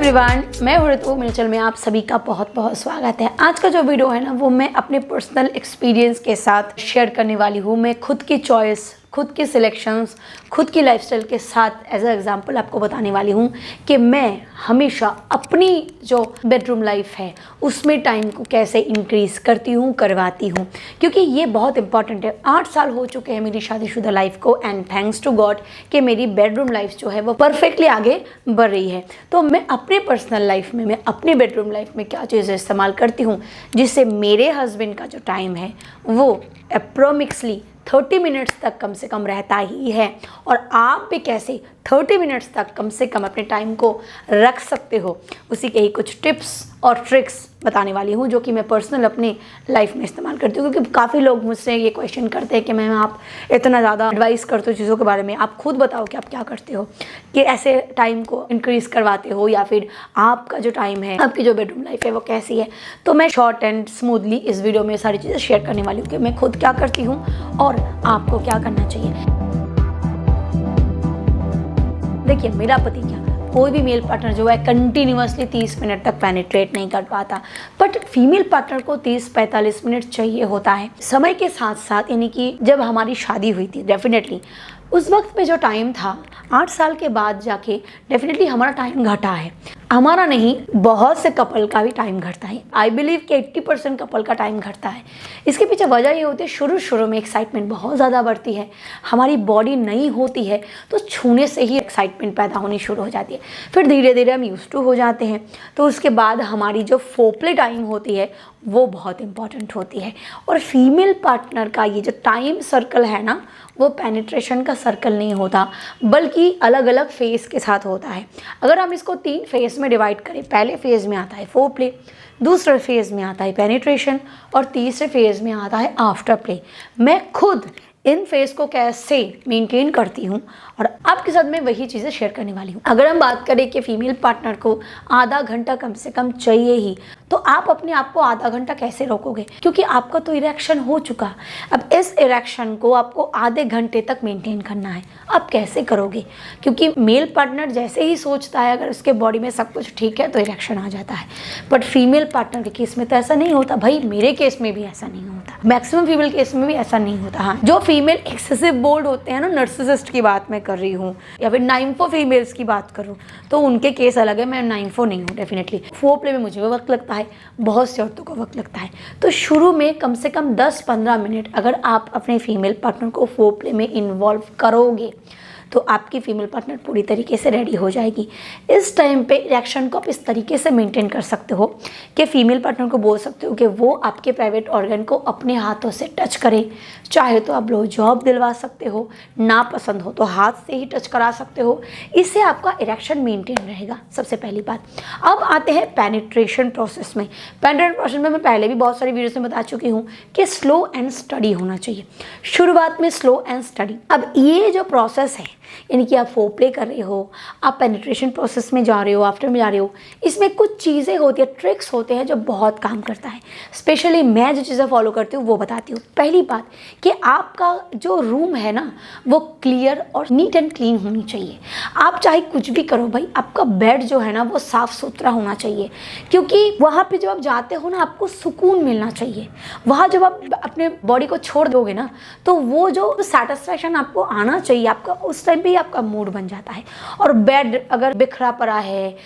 Everyone, मैं हूँ ऋतु। मेरे चैनल में आप सभी का बहुत बहुत स्वागत है। आज का जो वीडियो है ना, वो मैं अपने पर्सनल एक्सपीरियंस के साथ शेयर करने वाली हूँ। मैं खुद की चॉइस, खुद की सिलेक्शंस, खुद की लाइफस्टाइल के साथ एज अ एग्जांपल आपको बताने वाली हूँ कि मैं हमेशा अपनी जो बेडरूम लाइफ है उसमें टाइम को कैसे इंक्रीज़ करती हूँ, करवाती हूँ, क्योंकि ये बहुत इंपॉर्टेंट है। 8 साल हो चुके हैं मेरी शादीशुदा लाइफ को एंड थैंक्स टू गॉड कि मेरी बेडरूम लाइफ जो है वो परफेक्टली आगे बढ़ रही है। तो मैं अपने पर्सनल लाइफ में, मैं अपनी बेडरूम लाइफ में क्या चीज़ें इस्तेमाल करती हूँ जिससे मेरे हस्बैंड का जो टाइम है वो अप्रोक्सिमेटली 30 मिनट्स तक कम से कम रहता ही है, और आप भी कैसे 30 मिनट्स तक कम से कम अपने टाइम को रख सकते हो, उसी के ही कुछ टिप्स और ट्रिक्स बताने वाली हूँ जो कि मैं पर्सनल अपनी लाइफ में इस्तेमाल करती हूँ। क्योंकि काफ़ी लोग मुझसे ये क्वेश्चन करते हैं कि मैम आप इतना ज़्यादा एडवाइस करते हो चीज़ों के बारे में, आप खुद बताओ कि आप क्या करते हो कि ऐसे टाइम को इंक्रीज़ करवाते हो, या फिर आपका जो टाइम है, आपकी जो बेडरूम लाइफ है वो कैसी है। तो मैं शॉर्ट एंड स्मूथली इस वीडियो में सारी चीज़ें शेयर करने वाली हूँ कि मैं खुद क्या करती हूँ और आपको क्या करना चाहिए। देखिए, मेरा पति क्या, कोई भी मेल पार्टनर जो है कंटिन्यूअसली 30 मिनट तक पेनिट्रेट नहीं कर पाता, बट फीमेल पार्टनर को 30-45 मिनट चाहिए होता है। समय के साथ साथ, यानी कि जब हमारी शादी हुई थी, डेफिनेटली उस वक्त में जो टाइम था, 8 साल के बाद जाके डेफिनेटली हमारा टाइम घटा है। हमारा नहीं, बहुत से कपल का भी टाइम घटता है। आई बिलीव कि 80% कपल का टाइम घटता है। इसके पीछे वजह ये होती है, शुरू में एक्साइटमेंट बहुत ज़्यादा बढ़ती है, हमारी बॉडी नई होती है तो छूने से ही एक्साइटमेंट पैदा होनी शुरू हो जाती है। फिर धीरे धीरे हम यूज्ड टू हो जाते हैं, तो उसके बाद हमारी जो फोरप्ले टाइम होती है वो बहुत इंपॉर्टेंट होती है। और फीमेल पार्टनर का ये जो टाइम सर्कल है ना, वो पेनिट्रेशन का सर्कल नहीं होता, बल्कि अलग अलग फेज़ के साथ होता है। अगर हम इसको 3 फेज़ में डिवाइड करें, पहले फेज़ में आता है फोरप्ले, दूसरे फेज़ में आता है पेनिट्रेशन, और तीसरे फेज़ में आता है आफ्टर प्ले। मैं खुद इन फेज़ को कैसे मेंटेन करती हूँ और आपके साथ मैं वही चीज़ें शेयर करने वाली हूँ। अगर हम बात करें कि फीमेल पार्टनर को आधा घंटा कम से कम चाहिए ही, तो आप अपने आप को आधा घंटा कैसे रोकोगे, क्योंकि आपका तो इरेक्शन हो चुका। अब इस इरेक्शन को आपको आधे घंटे तक मेंटेन करना है। आप कैसे करोगे, क्योंकि मेल पार्टनर जैसे ही सोचता है अगर उसके बॉडी में सब कुछ ठीक है तो इरेक्शन आ जाता है, बट फीमेल पार्टनर के केस में तो ऐसा नहीं होता। भाई, मेरे केस में भी ऐसा नहीं होता, मैक्सिमम फीमेल केस में भी ऐसा नहीं होता। हाँ, जो फीमेल एक्सेसिव बोल्ड होते हैं ना, नर्सिसिस्ट की बात मैं कर रही हूँ, या फिर नाइम्फो फीमेल्स की बात करूँ, तो उनके केस अलग है। मैं नाइम्फो नहीं हूँ डेफिनेटली। फोरप्ले में मुझे वक्त लगता है, बहुत से औरतों को वक्त लगता है। तो शुरू में कम से कम 10-15 मिनट अगर आप अपने फीमेल पार्टनर को फोरप्ले में इन्वॉल्व करोगे तो आपकी फीमेल पार्टनर पूरी तरीके से रेडी हो जाएगी। इस टाइम पे रिएक्शन को आप इस तरीके से मेंटेन कर सकते हो कि फीमेल पार्टनर को बोल सकते हो कि वो आपके प्राइवेट ऑर्गन को अपने हाथों से टच करे। चाहे तो आप ब्लो जॉब दिलवा सकते हो, ना पसंद हो तो हाथ से ही टच करा सकते हो। इससे आपका इरेक्शन मेंटेन रहेगा, सबसे पहली बात। अब आते हैं पेनिट्रेशन प्रोसेस में। पेनिट्रेशन प्रोसेस में मैं पहले भी बहुत सारी वीडियोस में बता चुकी हूँ कि स्लो एंड स्टडी होना चाहिए। शुरुआत में स्लो एंड स्टडी। अब ये जो प्रोसेस है, यानी कि आप फोरप्ले कर रहे हो, आप पेनिट्रेशन प्रोसेस में जा रहे हो, आफ्टर में जा रहे हो, इसमें कुछ चीज़ें होती है, ट्रिक्स होते हैं जो बहुत काम करता है। स्पेशली मैं जो चीज़ें फॉलो करती हूँ वो बताती हूँ। पहली बात कि आपका जो रूम है ना, वो क्लियर और नीट एंड क्लीन होनी चाहिए। आप चाहे कुछ भी करो भाई, आपका बेड जो है ना वो साफ़ सुथरा होना चाहिए, क्योंकि वहाँ पे जब आप जाते हो ना, आपको सुकून मिलना चाहिए। वहाँ जब आप अपने बॉडी को छोड़ दोगे ना, तो वो जो सेटिस्फैक्शन आपको आना चाहिए, आपका उस टाइम भी आपका मूड बन जाता है। और बेड अगर बिखरा पड़ा है,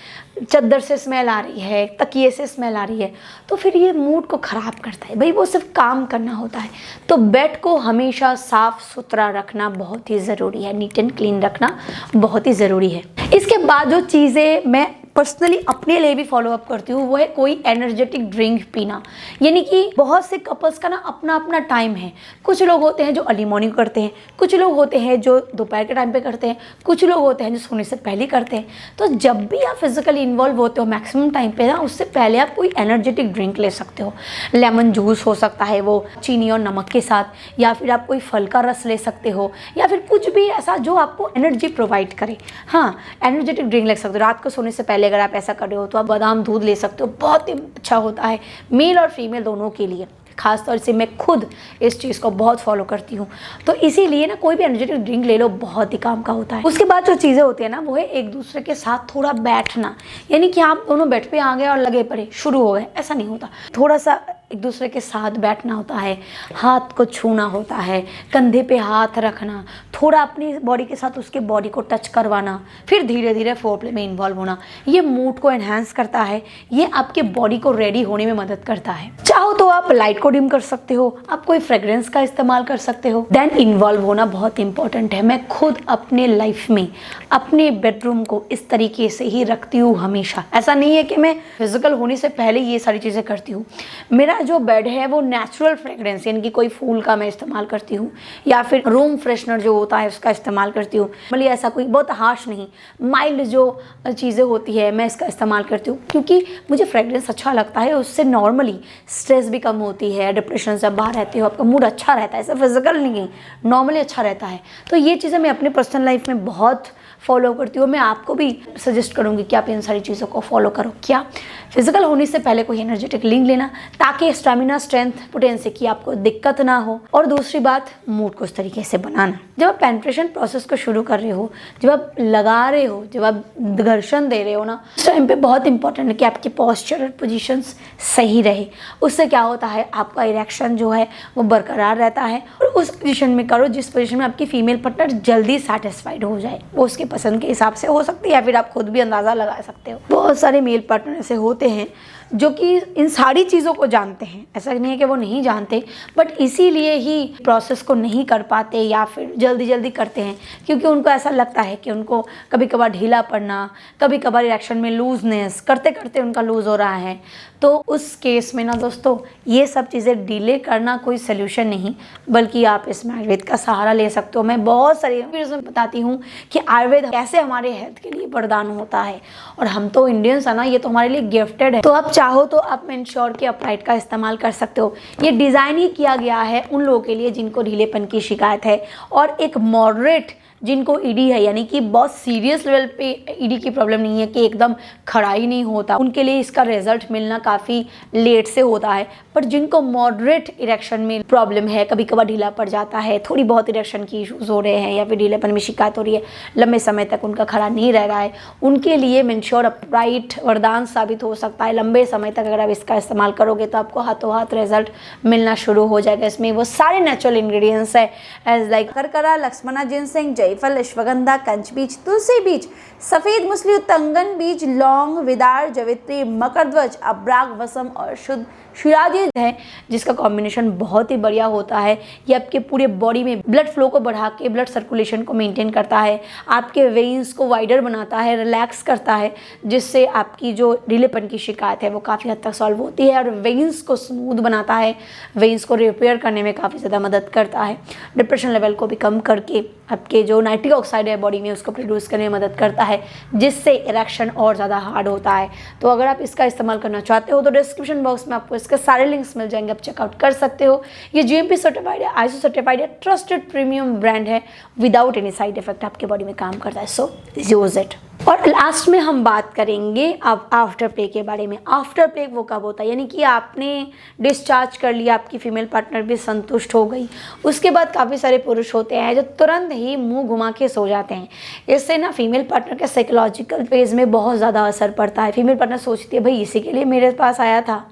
चादर से स्मेल आ रही है, तकिए से स्मेल आ रही है, तो फिर ये मूड को ख़राब करता है। भाई, वो सिर्फ काम करना होता है। तो बेड को हमेशा साफ़ सुथरा रखना बहुत ही ज़रूरी है, नीट एंड क्लीन रखना बहुत ही ज़रूरी है। इसके बाद जो चीज़ें मैं पर्सनली अपने लिए भी फॉलो अप करती हूँ वो है कोई एनर्जेटिक ड्रिंक पीना। यानी कि बहुत से कपल्स का ना अपना अपना टाइम है। कुछ लोग होते हैं जो अर्ली मॉर्निंग करते हैं, कुछ लोग होते हैं जो दोपहर के टाइम पे करते हैं, कुछ लोग होते हैं जो सोने से पहले करते हैं। तो जब भी आप फिजिकली इन्वॉल्व होते हो मैक्सिमम टाइम पे ना, उससे पहले आप कोई एनर्जेटिक ड्रिंक ले सकते हो। लेमन जूस हो सकता है, वो चीनी और नमक के साथ, या फिर आप कोई फल का रस ले सकते हो, या फिर कुछ भी ऐसा जो आपको एनर्जी प्रोवाइड करे। हाँ, एनर्जेटिक ड्रिंक ले सकते हो। रात को सोने से पहले अगर आप ऐसा कर रहे हो तो आप बादाम दूध ले सकते हो, बहुत ही अच्छा होता है मेल और फीमेल दोनों के लिए। खासतौर से मैं खुद इस चीज़ को बहुत फॉलो करती हूँ। तो इसीलिए ना कोई भी एनर्जेटिक ड्रिंक ले लो, बहुत ही काम का होता है। उसके बाद जो चीज़ें होती है ना, वो है एक दूसरे के साथ थोड़ा बैठना, यानी कि आप दोनों बेड पे आ गए और लगे पड़े शुरू हो गए, ऐसा नहीं होता। थोड़ा सा एक दूसरे के साथ बैठना होता है, हाथ को छूना होता है, कंधे पे हाथ रखना, थोड़ा अपनी बॉडी के साथ उसके बॉडी को टच करवाना, फिर धीरे धीरे फोरप्ले में इन्वॉल्व होना। ये मूड को एनहांस करता है, ये आपके बॉडी को रेडी होने में मदद करता है। चाहो तो आप लाइट को डिम कर सकते हो, आप कोई फ्रेग्रेंस का इस्तेमाल कर सकते हो। देन इन्वॉल्व होना बहुत इंपॉर्टेंट है। मैं खुद अपने लाइफ में अपने बेडरूम को इस तरीके से ही रखती हूँ हमेशा। ऐसा नहीं है कि मैं फिजिकल होने से पहले ये सारी चीज़ें करती हूँ। मेरा जो बेड है वो नेचुरल फ्रेग्रेंस, यानी कि कोई फूल का मैं इस्तेमाल करती हूँ, या फिर रूम फ्रेशनर जो होता है उसका इस्तेमाल करती हूँ। मतलब ऐसा कोई बहुत हार्श नहीं, माइल्ड जो चीज़ें होती है मैं इसका इस्तेमाल करती हूँ, क्योंकि मुझे फ्रेग्रेंस अच्छा लगता है। उससे नॉर्मली स्ट्रेस भी कम होती है, डिप्रेशन से बाहर रहते हो, आपका मूड अच्छा रहता है, ऐसा फिजिकल नहीं, नॉर्मली अच्छा रहता है। तो ये चीज़ें मैं अपने पर्सनल लाइफ में बहुत फॉलो करती हूँ। मैं आपको भी सजेस्ट करूँगी कि आप इन सारी चीज़ों को फॉलो करो। क्या फिजिकल होने से पहले कोई एनर्जेटिक लिंक लेना, ताकि स्टैमिना, स्ट्रेंथ, पोटेंसी की आपको दिक्कत ना हो। और दूसरी बात, मूड को उस तरीके से बनाना। जब आप पेनिट्रेशन प्रोसेस को शुरू कर रहे हो, जब आप लगा रहे हो, जब आप घर्षण दे रहे हो ना, उस टाइम पे बहुत इंपॉर्टेंट है कि आपकी पोस्चर और पोजीशंस सही रहे। उससे क्या होता है, आपका इरेक्शन जो है वो बरकरार रहता है। और उस पोजीशन में करो जिस पोजीशन में आपकी फीमेल पार्टनर जल्दी सेटिस्फाइड हो जाए। वो उसके पसंद के हिसाब से हो सकती है, या फिर आप खुद भी अंदाज़ा लगा सकते हो। बहुत सारे मेल पार्टनर ऐसे होते हैं जो कि इन सारी चीज़ों को जानते हैं, ऐसा नहीं है कि वो नहीं जानते, बट इसीलिए ही प्रोसेस को नहीं कर पाते या फिर जल्दी जल्दी करते हैं, क्योंकि उनको ऐसा लगता है कि उनको कभी कभार ढीला पड़ना, कभी कभार इरेक्शन में लूजनेस, करते करते उनका लूज़ हो रहा है। तो उस केस में ना दोस्तों, ये सब चीज़ें डिले करना कोई सोल्यूशन नहीं, बल्कि आप इसमें आयुर्वेद का सहारा ले सकते हो। मैं बहुत सारी वीडियोज़ में बताती हूँ कि आयुर्वेद कैसे हमारे हेल्थ के लिए वरदान होता है, और हम तो इंडियंस है ना, ये तो हमारे लिए गिफ्टेड है। तो आप चाहो तो आप मेंश्योर के अपराइट का इस्तेमाल कर सकते हो। ये डिज़ाइन ही किया गया है उन लोगों के लिए जिनको ढीलेपन की शिकायत है, और एक मॉडरेट जिनको ईडी है, यानी कि बहुत सीरियस लेवल पे ईडी की प्रॉब्लम नहीं है कि एकदम खड़ा ही नहीं होता, उनके लिए इसका रिजल्ट मिलना काफ़ी लेट से होता है। पर जिनको मॉडरेट इरेक्शन में प्रॉब्लम है, कभी कभार ढीला पड़ जाता है, थोड़ी बहुत इरेक्शन की इश्यूज़ हो रहे हैं, या फिर ढीलेपन में शिकायत हो रही है, लंबे समय तक उनका खड़ा नहीं रह रहा है, उनके लिए मेंश्योर अपराइट वरदान साबित हो सकता है। लंबे समय तक अगर आप इसका इस्तेमाल करोगे तो आपको हाथों हाथ रिजल्ट मिलना शुरू हो जाएगा। इसमें वो सारे नेचुरल इंग्रेडिएंट्स है, एज लाइक करकरा, लक्ष्मणा जिनसेंग, जायफल, अश्वगंधा, कंच बीज, तुलसी बीज, सफेद मुसली, तंगन बीज, लौंग, विदार, जवित्री, मकरध्वज, अब्राग, वसम और शुद्ध शिराजित है, जिसका कॉम्बिनेशन बहुत ही बढ़िया होता है। ये आपके पूरे बॉडी में ब्लड फ्लो को बढ़ा के ब्लड सर्कुलेशन को मेंटेन करता है, आपके वेन्स को वाइडर बनाता है, रिलैक्स करता है, जिससे आपकी जो ढीलेपन की शिकायत है वो काफ़ी हद तक सॉल्व होती है, और वेन्स को स्मूथ बनाता है, वेन्स को रिपेयर करने में काफ़ी ज़्यादा मदद करता है, डिप्रेशन लेवल को भी कम करके आपके जो नाइट्रिक ऑक्साइड है बॉडी में उसको प्रोड्यूस करने में मदद करता है, जिससे इरेक्शन और ज़्यादा हार्ड होता है। तो अगर आप इसका इस्तेमाल करना चाहते हो तो डिस्क्रिप्शन बॉक्स में आपको इसके सारे लिंक्स मिल जाएंगे, आप चेकआउट कर सकते हो। ये जीएमपी सर्टिफाइड है, आईएसओ सर्टिफाइड है, ट्रस्टेड प्रीमियम ब्रांड है, विदाउट एनी साइड इफेक्ट आपके बॉडी में काम करता है। सो यूज इट। और लास्ट में हम बात करेंगे अब आफ्टर प्ले के बारे में। आफ्टर प्ले वो कब होता है, यानी कि आपने डिस्चार्ज कर लिया, आपकी फीमेल पार्टनर भी संतुष्ट हो गई, उसके बाद काफ़ी सारे पुरुष होते हैं जो तुरंत ही मुंह घुमा के सो जाते हैं। इससे ना फीमेल पार्टनर के साइकोलॉजिकल फेज में बहुत ज़्यादा असर पड़ता है। फीमेल पार्टनर सोचती है भाई इसी के लिए मेरे पास आया था,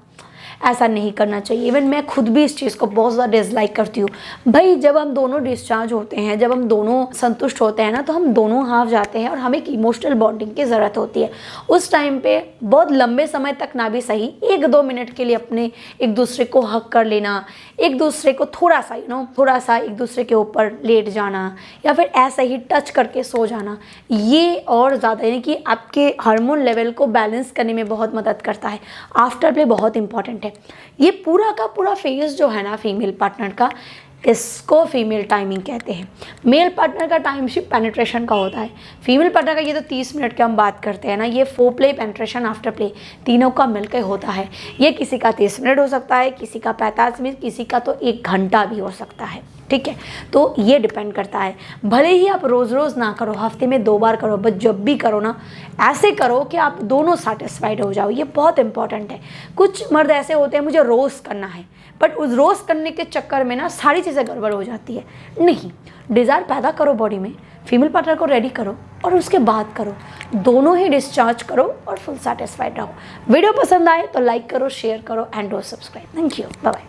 ऐसा नहीं करना चाहिए। इवन मैं खुद भी इस चीज़ को बहुत ज़्यादा डिसलाइक करती हूँ। भाई जब हम दोनों डिस्चार्ज होते हैं, जब हम दोनों संतुष्ट होते हैं ना, तो हम दोनों हाफ जाते हैं और हमें एक इमोशनल बॉन्डिंग की ज़रूरत होती है। उस टाइम पे बहुत लंबे समय तक ना भी सही, 1-2 मिनट के लिए अपने एक दूसरे को हक कर लेना, एक दूसरे को थोड़ा सा थोड़ा सा एक दूसरे के ऊपर लेट जाना, या फिर ऐसे ही टच करके सो जाना, ये और ज़्यादा यानी कि आपके हार्मोन लेवल को बैलेंस करने में बहुत मदद करता है। आफ्टर प्ले बहुत इंपॉर्टेंट है। ये पूरा का पूरा फेज जो है ना फीमेल पार्टनर का, इसको फीमेल टाइमिंग कहते हैं। मेल पार्टनर का टाइम सिर्फ पेनिट्रेशन का होता है, फीमेल पार्टनर का ये तो 30 मिनट की हम बात करते हैं ना, ये four play, penetration, after play तीनों का मिलकर होता है। ये किसी का 30 मिनट हो सकता है, किसी का 45 मिनट, किसी का तो 1 घंटा भी हो सकता है। ठीक है। तो ये डिपेंड करता है, भले ही आप रोज़ रोज़ ना करो, हफ्ते में 2 बार करो, बट जब भी करो ना ऐसे करो कि आप दोनों सेटिस्फाइड हो जाओ। ये बहुत इंपॉर्टेंट है। कुछ मर्द ऐसे होते हैं मुझे रोज़ करना है, बट उस रोज़ करने के चक्कर में ना सारी चीज़ें गड़बड़ हो जाती है। नहीं, डिज़ायर पैदा करो बॉडी में, फीमेल पार्टनर को रेडी करो और उसके बाद करो, दोनों ही डिस्चार्ज करो और फुल सेटिस्फाइड रहो। वीडियो पसंद आए तो लाइक करो, शेयर करो and do subscribe. Thank you, bye bye.